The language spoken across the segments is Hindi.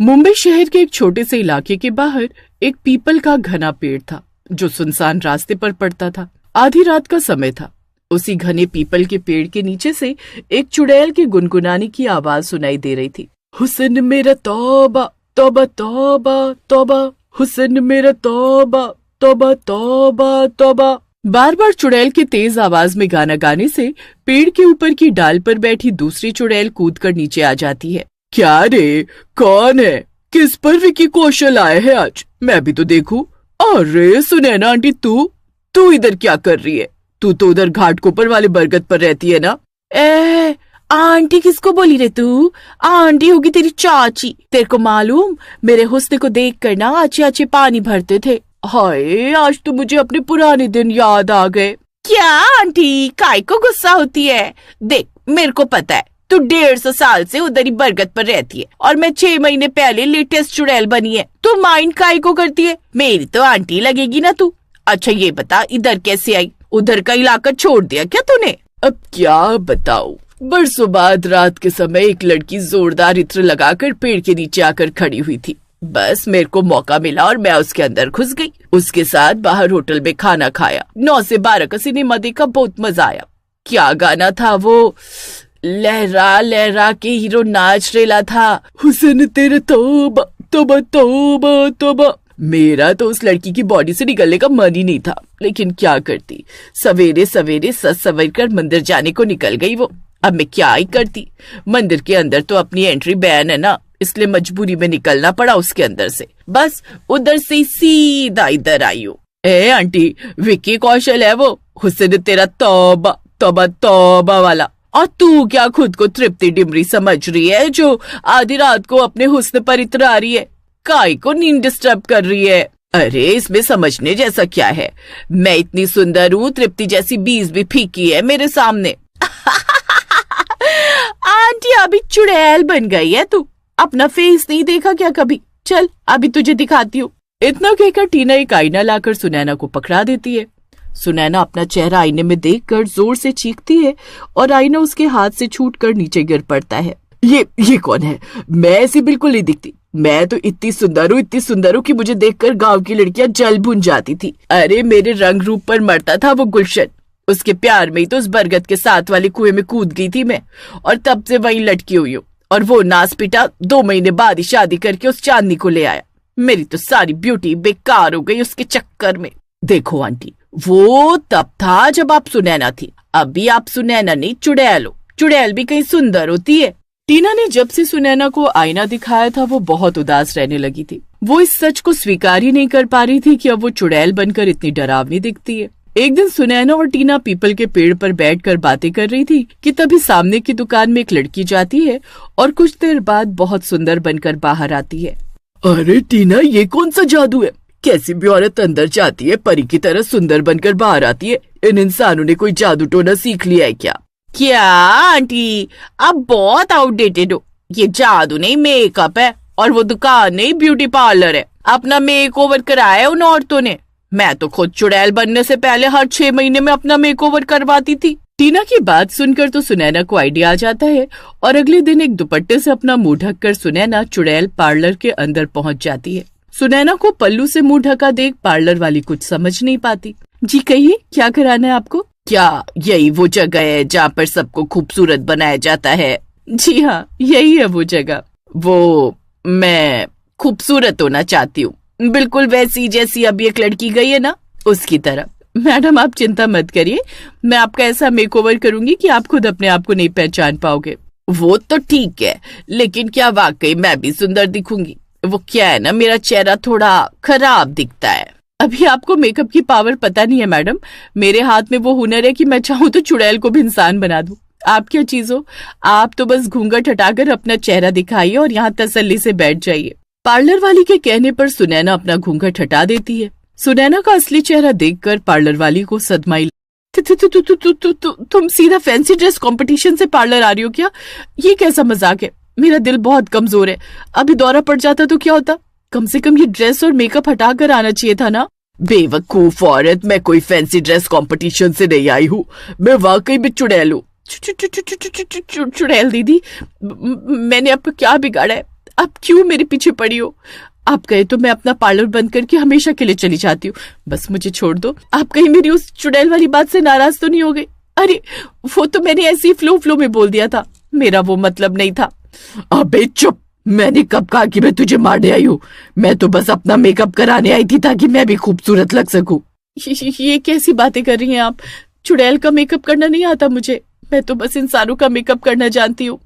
मुंबई शहर के एक छोटे से इलाके के बाहर एक पीपल का घना पेड़ था जो सुनसान रास्ते पर पड़ता था। आधी रात का समय था। उसी घने पीपल के पेड़ के नीचे से एक चुड़ैल के गुनगुनाने की आवाज सुनाई दे रही थी। हुस्न मेरा तौबा तौबा तौबा तौबा, हुस्न मेरा तौबा तौबा तौबा तौबा। बार बार चुड़ैल के तेज आवाज में गाना गाने से पेड़ के ऊपर की डाल पर बैठी दूसरी चुड़ैल कूदकर नीचे आ जाती है। क्या रे, कौन है? किस पर विकी कौशल आए हैं आज? मैं भी तो देखूं। अरे सुनैना आंटी, तू इधर क्या कर रही है? तू तो उधर घाटकोपर वाले बरगद पर रहती है ना। आंटी किसको बोली रे तू? आंटी होगी तेरी चाची। तेरे को मालूम, मेरे हुस्न को देख कर ना अच्छे अच्छे पानी भरते थे। हाय, आज तो मुझे अपने पुराने दिन याद आ गए। क्या आंटी काय को गुस्सा होती है? देख, मेरे को पता है तू 150 साल से उधर ही बरगद पर रहती है और मैं 6 महीने पहले लेटेस्ट चुड़ैल बनी है। तू माइंड काय को करती है? मेरी तो आंटी लगेगी ना तू। अच्छा ये बता, इधर कैसे आई? उधर का इलाका छोड़ दिया क्या तूने? अब क्या बताऊं, बरसों बाद रात के समय एक लड़की जोरदार इत्र लगाकर पेड़ के नीचे आकर खड़ी हुई थी। बस मेरे को मौका मिला और मैं उसके अंदर घुस गई। उसके साथ बाहर होटल में खाना खाया। 9 से 12 का सिनेमा देखा, बहुत मजा आया। क्या गाना था वो? लहरा लहरा के हीरो नाच रेला था। हुस्न तेरे तौबा तौबा तौबा तौबा। मेरा तो उस लड़की की बॉडी से निकलने का मन ही नहीं था, लेकिन क्या करती, सवेरे सवेरे सज सवर कर मंदिर जाने को निकल गई वो। अब मैं क्या ही करती, मंदिर के अंदर तो अपनी एंट्री बैन है ना, इसलिए मजबूरी में निकलना पड़ा उसके अंदर से। बस उधर से सीधा इधर आई हूँ। आंटी, विक्की कौशल है वो, हुस्न तेरा तौबा तौबा तौबा वाला। और तू क्या खुद को तृप्ति डिमरी समझ रही है जो आधी रात को अपने हुस्न पर इतर आ रही है? काय को नींद डिस्टर्ब कर रही है? अरे इसमें समझने जैसा क्या है? मैं इतनी सुंदर हूँ, तृप्ति जैसी 20 भी फीकी है मेरे सामने। आंटी अभी चुड़ैल बन गई है तू। अपना फेस नहीं देखा क्या कभी? चल अभी तुझे दिखाती हूँ। इतना कहकर टीना एक आईना लाकर सुनैना को पकड़ा देती है। सुनैना अपना चेहरा आईने में देखकर जोर से चीखती है और आईना उसके हाथ से छूटकर नीचे गिर पड़ता है। ये कौन है? मैं ऐसी बिल्कुल नहीं दिखती। मैं तो इतनी सुंदर हूँ कि मुझे देखकर गांव की लड़कियां जल भुन जाती थी। अरे मेरे रंग रूप पर मरता था वो गुलशन। उसके प्यार में ही तो उस बरगद के साथ वाले कुएं में कूद गई थी मैं, और तब से वहीं लटकी हुई हूँ। और वो नास पिटा 2 महीने बाद ही शादी करके उस चांदनी को ले आया। मेरी तो सारी ब्यूटी बेकार हो गई उसके चक्कर में। देखो आंटी, वो तब था जब आप सुनैना थी, अभी आप सुनैना नहीं चुड़ैल हो। चुड़ैल भी कहीं सुंदर होती है। टीना ने जब से सुनैना को आईना दिखाया था वो बहुत उदास रहने लगी थी। वो इस सच को स्वीकार ही नहीं कर पा रही थी कि अब वो चुड़ैल बनकर इतनी डरावनी दिखती है। एक दिन सुनैना और टीना पीपल के पेड़ पर बैठकर बातें कर रही थी कि तभी सामने की दुकान में एक लड़की जाती है और कुछ देर बाद बहुत सुंदर बनकर बाहर आती है। अरे टीना, ये कौन सा जादू है? कैसी भी औरत अंदर जाती है, परी की तरह सुंदर बनकर बाहर आती है। इन इंसानों ने कोई जादू टोना सीख लिया है क्या? क्या आंटी, आप बहुत आउटडेटेड हो। ये जादू नहीं, मेकअप है। और वो दुकान नहीं, ब्यूटी पार्लर है। अपना मेकओवर कराया उन औरतों ने। मैं तो खुद चुड़ैल बनने से पहले हर 6 महीने में अपना मेकओवर करवाती थी। टीना की बात सुनकर तो सुनैना को आइडिया आ जाता है और अगले दिन एक दुपट्टे से अपना मुंह ढककर सुनैना चुड़ैल पार्लर के अंदर पहुंच जाती है। सुनैना को पल्लू से मुंह ढका देख पार्लर वाली कुछ समझ नहीं पाती। जी कहिए, क्या कराना है आपको? क्या यही वो जगह है जहाँ पर सबको खूबसूरत बनाया जाता है? जी हाँ, यही है वो जगह। वो मैं खूबसूरत होना चाहती हूँ, बिल्कुल वैसी जैसी अभी एक लड़की गई है ना, उसकी तरह। मैडम आप चिंता मत करिए, मैं आपका ऐसा मेकओवर करूंगी कि आप खुद अपने आप को नहीं पहचान पाओगे। वो तो ठीक है, लेकिन क्या वाकई मैं भी सुंदर दिखूंगी? वो क्या है ना, मेरा चेहरा थोड़ा खराब दिखता है। अभी आपको मेकअप की पावर पता नहीं है मैडम। मेरे हाथ में वो हुनर है कि मैं चाहूँ तो चुड़ैल को भी इंसान बना दूं। आप क्या चीज हो? आप तो बस घूंघट हटाकर अपना चेहरा दिखाइए और यहाँ तसल्ली से बैठ जाइए। पार्लर वाली के कहने पर सुनैना अपना घूंघट हटा देती है। सुनैना का असली चेहरा देखकर पार्लर वाली को सदमा ही। तुम सीधा फैंसी ड्रेस कंपटीशन से पार्लर आ रही हो क्या? ये कैसा मजाक है? मेरा दिल बहुत कमजोर है। अभी दौरा पड़ जाता तो क्या होता? कम से कम ये ड्रेस और मेकअप हटा कर आना चाहिए था ना। बेवकूफ औरत, मैं कोई फैंसी ड्रेस कंपटीशन से नहीं आई हूँ। मैं वाकई में चुड़ैल हूँ। चुड़ैल दीदी, मैंने आपको क्या बिगाड़ा है? आप क्यों मेरे पीछे पड़ी हो? आप कहे तो मैं अपना पार्लर बंद करके हमेशा के लिए चली जाती हूँ। बस मुझे छोड़ दो। आप कहीं मेरी उस चुड़ैल वाली बात से नाराज तो नहीं हो गई? अरे वो तो मैंने ऐसे ही फ्लो में बोल दिया था, मेरा वो मतलब नहीं था। अबे चुप, मैंने कब कहा कि मैं तुझे मारने आई हूँ? मैं तो बस अपना मेकअप कराने आई थी ताकि मैं भी खूबसूरत लग सकूं। ये कैसी बातें कर रही हैं आप? चुड़ैल का मेकअप करना नहीं आता मुझे, मैं तो बस इंसानों का मेकअप करना जानती हूँ।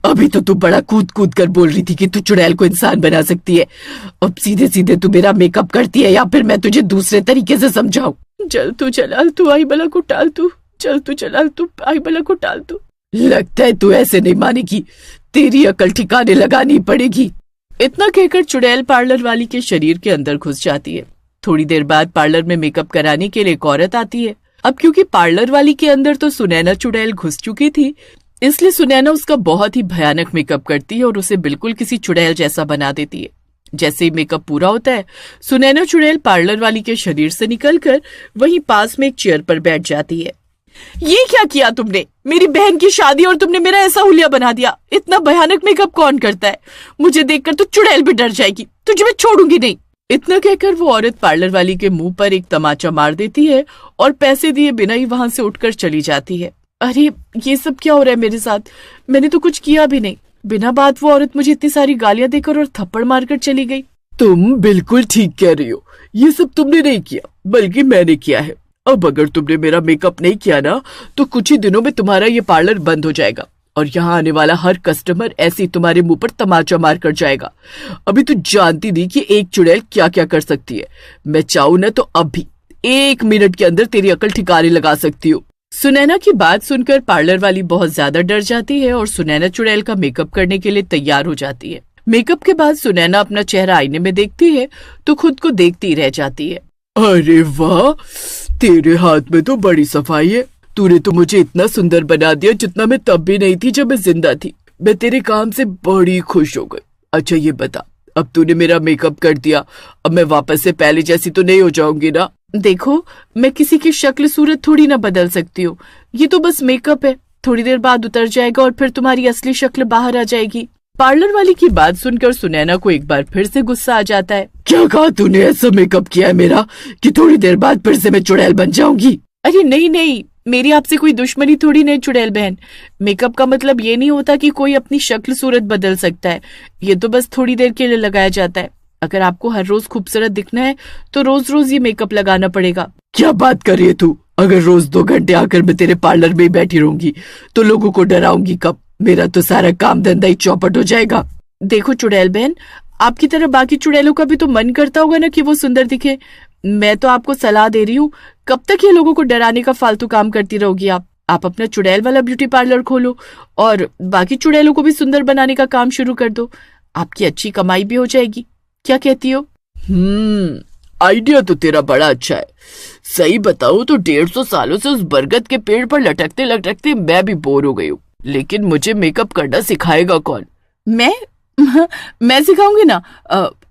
अभी तो तू बड़ा कूद कूद कर बोल रही थी कि तू चुड़ैल को इंसान बना सकती है। अब सीधे सीधे तू मेरा मेकअप करती है या फिर मैं तुझे दूसरे तरीके से समझाऊं? चल तू जलाल, तू आई बला को टाल, तू चल, तू जलाल, तू आई बला को टाल। तू लगता है तू ऐसे नहीं मानेगी, तेरी अकल ठिकाने लगानी पड़ेगी। इतना कहकर चुड़ैल पार्लर वाली के शरीर के अंदर घुस जाती है। थोड़ी देर बाद पार्लर में मेकअप कराने के लिए एक औरत आती है। अब क्योंकि पार्लर वाली के अंदर तो सुनैना चुड़ैल घुस चुकी थी, इसलिए सुनैना उसका बहुत ही भयानक मेकअप करती है और उसे बिल्कुल किसी चुड़ैल जैसा बना देती है। जैसे ही मेकअप पूरा होता है, सुनैना चुड़ैल पार्लर वाली के शरीर से निकलकर वहीं पास में एक चेयर पर बैठ जाती है। ये क्या किया तुमने? मेरी बहन की शादी और तुमने मेरा ऐसा हुलिया बना दिया। इतना भयानक मेकअप कौन करता है? मुझे देखकर तो चुड़ैल भी डर जाएगी, तुझे मैं छोड़ूंगी नहीं। इतना कहकर वो औरत पार्लर वाली के मुंह पर एक तमाचा मार देती है और पैसे दिए बिना ही वहां से उठकर चली जाती है। अरे ये सब क्या हो रहा है मेरे साथ? मैंने तो कुछ किया भी नहीं। बिना बात वो औरत मुझे इतनी सारी गालियां देकर और थप्पड़ मारकर चली गई। तुम बिल्कुल ठीक कह रही हो, ये सब तुमने नहीं किया बल्कि मैंने किया है। अब अगर तुमने मेरा मेकअप नहीं किया ना तो कुछ ही दिनों में तुम्हारा ये पार्लर बंद हो जाएगा और यहाँ आने वाला हर कस्टमर ऐसे ही तुम्हारे मुंह पर तमाचा मार कर जाएगा। अभी तो जानती नहीं कि एक चुड़ैल क्या क्या कर सकती है। मैं चाहूं ना तो अभी 1 मिनट के अंदर तेरी अकल ठिकाने लगा सकती हूँ। सुनैना की बात सुनकर पार्लर वाली बहुत ज्यादा डर जाती है और सुनैना चुड़ैल का मेकअप करने के लिए तैयार हो जाती है। मेकअप के बाद सुनैना अपना चेहरा आईने में देखती है तो खुद को देखती रह जाती है। अरे वाह, तेरे हाथ में तो बड़ी सफाई है। तूने तो मुझे इतना सुंदर बना दिया जितना मैं तब भी नहीं थी जब मैं जिंदा थी। मैं तेरे काम से बड़ी खुश हो गई। अच्छा ये बता, अब तूने मेरा मेकअप कर दिया, अब मैं वापस से पहले जैसी तो नहीं हो जाऊंगी ना? देखो, मैं किसी की शक्ल सूरत थोड़ी ना बदल सकती हूँ। ये तो बस मेकअप है, थोड़ी देर बाद उतर जाएगा और फिर तुम्हारी असली शक्ल बाहर आ जाएगी। पार्लर वाली की बात सुनकर सुनैना को एक बार फिर से गुस्सा आ जाता है। क्या कहा तूने? ऐसा मेकअप किया है मेरा कि थोड़ी देर बाद फिर से मैं चुड़ैल बन जाऊंगी? अरे नहीं, मेरी आपसे कोई दुश्मनी थोड़ी नहीं चुड़ैल बहन। मेकअप का मतलब ये नहीं होता कि कोई अपनी शक्ल सूरत बदल सकता है। ये तो बस थोड़ी देर के लिए लगाया जाता है। अगर आपको हर रोज खूबसूरत दिखना है तो रोज रोज ये मेकअप लगाना पड़ेगा। क्या बात कर रही है तू? अगर रोज 2 घंटे आकर मैं तेरे पार्लर में ही बैठी रहूंगी तो लोगों को डराऊंगी कब? मेरा तो सारा काम धंधा ही चौपट हो जाएगा। देखो चुड़ैल बहन, आपकी तरह बाकी चुड़ैलों का भी तो मन करता होगा ना कि वो सुंदर दिखे। मैं तो आपको सलाह दे रही हूँ, कब तक ये लोगों को डराने का फालतू काम करती रहोगी आप अपना चुड़ैल वाला ब्यूटी पार्लर खोलो और बाकी चुड़ैलों को भी सुंदर बनाने का काम शुरू कर दो। आपकी अच्छी कमाई भी हो जाएगी। क्या कहती हो? आइडिया तो तेरा बड़ा अच्छा है। सही बताऊं तो 150 सालों से उस बरगद के पेड़ पर लटकते लटकते मैं भी बोर हो गई हूँ। लेकिन मुझे मेकअप करना सिखाएगा कौन? मैं सिखाऊंगी ना।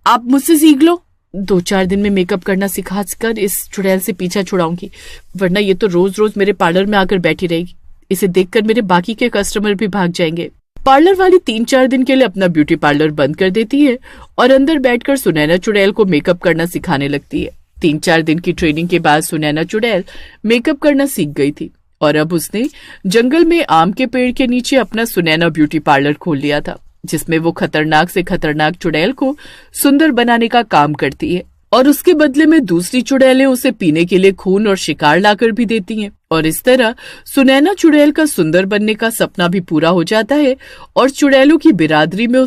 आप मुझसे सीख लो। 2-4 दिन में मेकअप करना सिखा कर इस चुड़ैल से पीछा छुड़ाऊंगी, वरना ये तो रोज रोज मेरे पार्लर में आकर बैठी रहेगी। इसे देखकर मेरे बाकी के कस्टमर भी भाग जाएंगे। पार्लर वाली 3-4 दिन के लिए अपना ब्यूटी पार्लर बंद कर देती है और अंदर बैठकर सुनैना चुड़ैल को मेकअप करना सिखाने लगती है। 3-4 दिन की ट्रेनिंग के बाद सुनैना चुड़ैल मेकअप करना सीख गई थी और अब उसने जंगल में आम के पेड़ के नीचे अपना सुनैना ब्यूटी पार्लर खोल लिया था, जिसमें वो खतरनाक से खतरनाक चुड़ैल को सुंदर बनाने का काम करती है और उसके बदले में दूसरी चुड़ैलें उसे पीने के लिए खून और शिकार लाकर भी देती हैं। और इस तरह सुनैना चुड़ैल का सुंदर बनने का सपना भी पूरा हो जाता है और चुड़ैलों की बिरादरी में